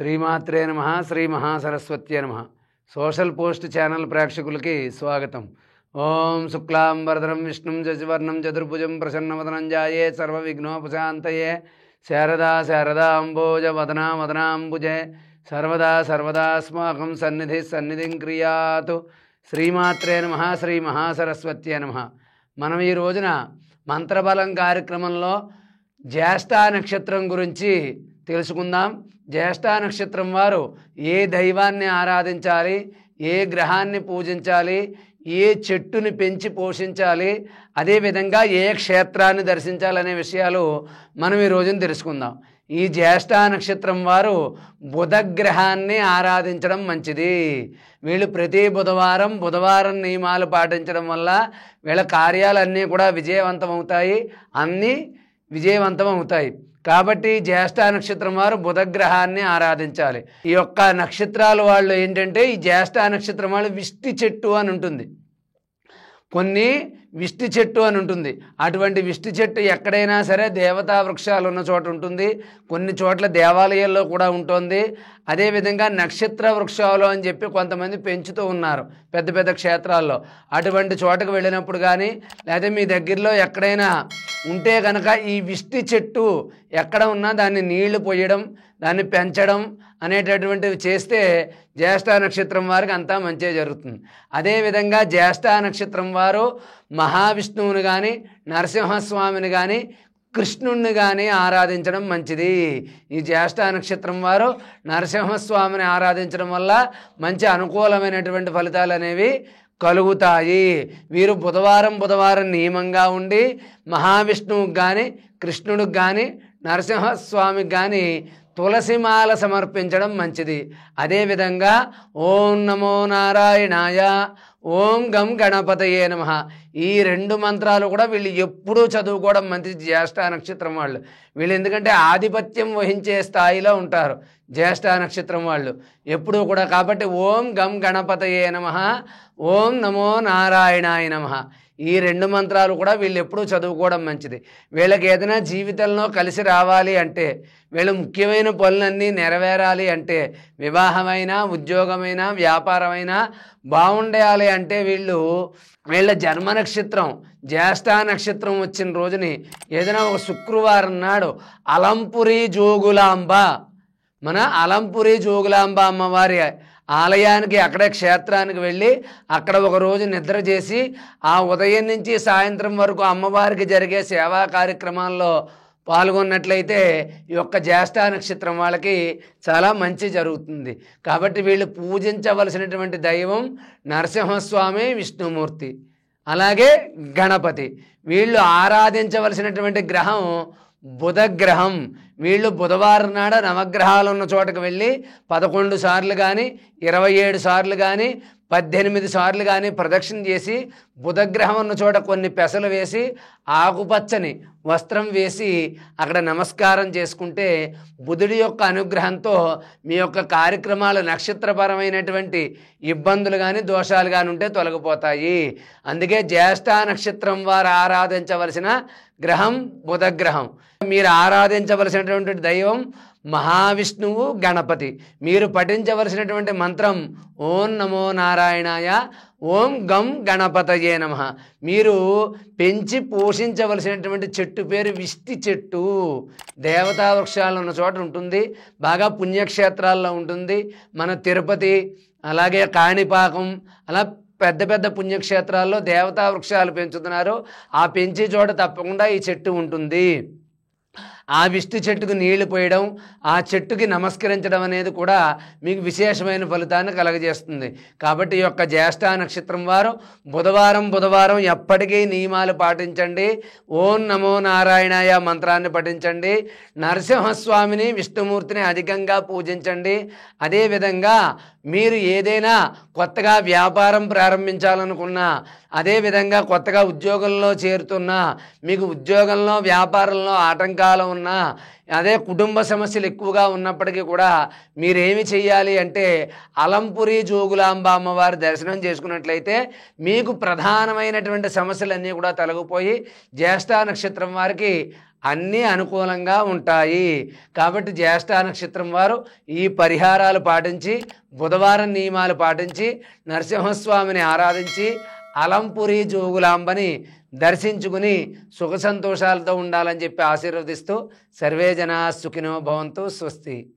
శ్రీమాత్రే నమః శ్రీ మహాసరస్వత్యే నమః. సోషల్ పోస్ట్ ఛానల్ ప్రేక్షకులకి స్వాగతం. ఓం శుక్లాంబరధరం విష్ణుం శశివర్ణం చతుర్భుజం ప్రసన్నవదనం ధ్యాయే సర్వవిఘ్నోపశాంతయే శారదా శారదా అంబోజ వదనా వదనాంబుజే సర్వదా సర్వదాస్మాకం సన్నిధిం క్రియాతు. శ్రీమాత్రే నమః శ్రీ మహాసరస్వత్యే నమః. మనం ఈ రోజున మంత్రబలం కార్యక్రమంలో జ్యేష్ఠ నక్షత్రం గురించి తెలుసుకుందాం. జ్యేష్ఠ నక్షత్రం వారు ఏ దైవాన్ని ఆరాధించాలి, ఏ గ్రహాన్ని పూజించాలి, ఏ చెట్టుని పెంచి పోషించాలి, అదేవిధంగా ఏ క్షేత్రాన్ని దర్శించాలనే విషయాలు మనం ఈ రోజున తెలుసుకుందాం. ఈ జ్యేష్ఠ నక్షత్రం వారు బుధగ్రహాన్ని ఆరాధించడం మంచిది. వీళ్ళు ప్రతి బుధవారం నియమాలు పాటించడం వల్ల వీళ్ళ కార్యాలన్నీ కూడా విజయవంతమవుతాయి, అన్నీ విజయవంతమవుతాయి. కాబట్టి జ్యేష్ఠ నక్షత్రం వారు బుధగ్రహాన్ని ఆరాధించాలి. ఈ యొక్క నక్షత్రాల వాళ్ళు ఏంటంటే, ఈ జ్యేష్ఠ నక్షత్రం వాళ్ళు విష్టి చెట్టు అని ఉంటుంది, కొన్ని విష్టి చెట్టు అని ఉంటుంది. అటువంటి విష్టి చెట్టు ఎక్కడైనా సరే దేవతా వృక్షాలు ఉన్న చోట ఉంటుంది, కొన్ని చోట్ల దేవాలయాల్లో కూడా ఉంటుంది. అదేవిధంగా నక్షత్ర వృక్షాలు అని చెప్పి కొంతమంది పెంచుతూ ఉన్నారు పెద్ద పెద్ద క్షేత్రాల్లో. అటువంటి చోటకు వెళ్ళినప్పుడు కానీ లేదా మీ దగ్గరలో ఎక్కడైనా ఉంటే కనుక ఈ విష్టి చెట్టు ఎక్కడ ఉన్నా దాన్ని నీళ్లు పోయడం, దాన్ని పెంచడం అనేటటువంటివి చేస్తే జ్యేష్ఠ నక్షత్రం వారికి అంతా మంచిగా జరుగుతుంది. అదేవిధంగా జ్యేష్ఠ నక్షత్రం వారు మహావిష్ణువుని కానీ నరసింహస్వామిని కానీ కృష్ణుణ్ణి కానీ ఆరాధించడం మంచిది. ఈ జ్యేష్ఠ నక్షత్రం వారు నరసింహస్వామిని ఆరాధించడం వల్ల మంచి అనుకూలమైనటువంటి ఫలితాలు అనేవి కలుగుతాయి. వీరు బుధవారం నియమంగా ఉండి మహావిష్ణువుకి కానీ కృష్ణుడికి కానీ నరసింహస్వామికి కానీ తులసిమాల సమర్పించడం మంచిది. అదేవిధంగా ఓం నమో నారాయణాయ, ఓం గం గణపతయే నమః, ఈ రెండు మంత్రాలు కూడా వీళ్ళు ఎప్పుడూ చదువుకోవడం మంచిది. జ్యేష్ఠ నక్షత్రం వాళ్ళు ఎందుకంటే ఆధిపత్యం వహించే స్థాయిలో ఉంటారు జ్యేష్ఠ నక్షత్రం వాళ్ళు ఎప్పుడూ కూడా. కాబట్టి ఓం గం గణపతయే నమః, ఓం నమో నారాయణాయ నమః, ఈ రెండు మంత్రాలు కూడా వీళ్ళు ఎప్పుడూ చదువుకోవడం మంచిది. వీళ్ళకి ఏదైనా జీవితంలో కలిసి రావాలి అంటే, వీళ్ళు ముఖ్యమైన పనులన్నీ నెరవేరాలి అంటే, వివాహమైనా ఉద్యోగమైనా వ్యాపారమైనా బాగుండాలి అంటే వీళ్ళ జన్మ నక్షత్రం జ్యేష్ఠ నక్షత్రం వచ్చిన రోజుని ఏదైనా ఒక శుక్రవారం నాడు అలంపురి జోగులాంబ, మన అలంపురి జోగులాంబ అమ్మవారి ఆలయానికి, అక్కడే క్షేత్రానికి వెళ్ళి అక్కడ ఒక రోజు నిద్ర చేసి ఆ ఉదయం నుంచి సాయంత్రం వరకు అమ్మవారికి జరిగే సేవా కార్యక్రమాల్లో పాల్గొన్నట్లయితే ఈ యొక్క జ్యేష్ఠ నక్షత్రం వాళ్ళకి చాలా మంచి జరుగుతుంది. కాబట్టి వీళ్ళు పూజించవలసినటువంటి దైవం నరసింహస్వామి, విష్ణుమూర్తి, అలాగే గణపతి. వీళ్ళు ఆరాధించవలసినటువంటి గ్రహం బుధగ్రహం. వీళ్ళు బుధవారం నాడు నవగ్రహాలు ఉన్న చోటకు వెళ్ళి 11 సార్లు కానీ 27 సార్లు కానీ 18 సార్లు కానీ ప్రదక్షిణ చేసి బుధగ్రహం ఉన్న చోట కొన్ని పెసలు వేసి ఆకుపచ్చని వస్త్రం వేసి అక్కడ నమస్కారం చేసుకుంటే బుధుడి యొక్క అనుగ్రహంతో మీ యొక్క కార్యక్రమాలు, నక్షత్రపరమైనటువంటి ఇబ్బందులు కానీ దోషాలు కానీ ఉంటే తొలగిపోతాయి. అందుకే జ్యేష్ఠ నక్షత్రం వారు ఆరాధించవలసిన గ్రహం బుధగ్రహం. మీరు ఆరాధించవలసినటువంటి దైవం మహావిష్ణువు, గణపతి. మీరు పఠించవలసినటువంటి మంత్రం ఓం నమో నారాయణాయ, ఓం గం గణపతయే నమః. మీరు పెంచి పోషించవలసినటువంటి చెట్టు పేరు విష్టి చెట్టు. దేవతా వృక్షాలు ఉన్న చోట ఉంటుంది, బాగా పుణ్యక్షేత్రాల్లో ఉంటుంది. మన తిరుపతి, అలాగే కాణిపాకం, అలా పెద్ద పెద్ద పుణ్యక్షేత్రాల్లో దేవతా వృక్షాలు పెంచుతున్నారు. ఆ పెంచే చోట తప్పకుండా ఈ చెట్టు ఉంటుంది. ఆ విష్ణు చెట్టుకు నీళ్లు పోయడం, ఆ చెట్టుకి నమస్కరించడం అనేది కూడా మీకు విశేషమైన ఫలితాన్ని కలగజేస్తుంది. కాబట్టి ఈ యొక్క జ్యేష్ఠ నక్షత్రం వారు బుధవారం ఎప్పటికీ నియమాలు పాటించండి. ఓం నమో నారాయణాయ మంత్రాన్ని పఠించండి. నరసింహస్వామిని, విష్ణుమూర్తిని అధికంగా పూజించండి. అదేవిధంగా మీరు ఏదైనా కొత్తగా వ్యాపారం ప్రారంభించాలనుకున్నా, అదేవిధంగా కొత్తగా ఉద్యోగంలో చేరుతున్నా, మీకు ఉద్యోగంలో వ్యాపారంలో ఆటంకాలు ఉన్నా, అదే కుటుంబ సమస్యలు ఎక్కువగా ఉన్నప్పటికీ కూడా మీరేమి చేయాలి అంటే అలంపురి జోగులాంబ అమ్మవారి దర్శనం చేసుకున్నట్లయితే మీకు ప్రధానమైనటువంటి సమస్యలన్నీ కూడా తొలగిపోయి జ్యేష్ఠ నక్షత్రం వారికి అన్నీ అనుకూలంగా ఉంటాయి. కాబట్టి జ్యేష్ఠ నక్షత్రం వారు ఈ పరిహారాలు పాటించి, బుధవారం నియమాలు పాటించి, నరసింహస్వామిని ఆరాధించి, అలంపురి జోగులాంబని దర్శించుకుని సుఖ సంతోషాలతో ఉండాలని చెప్పి ఆశీర్వదిస్తూ సర్వే జనా సుఖినో భవంతు. స్వస్తి.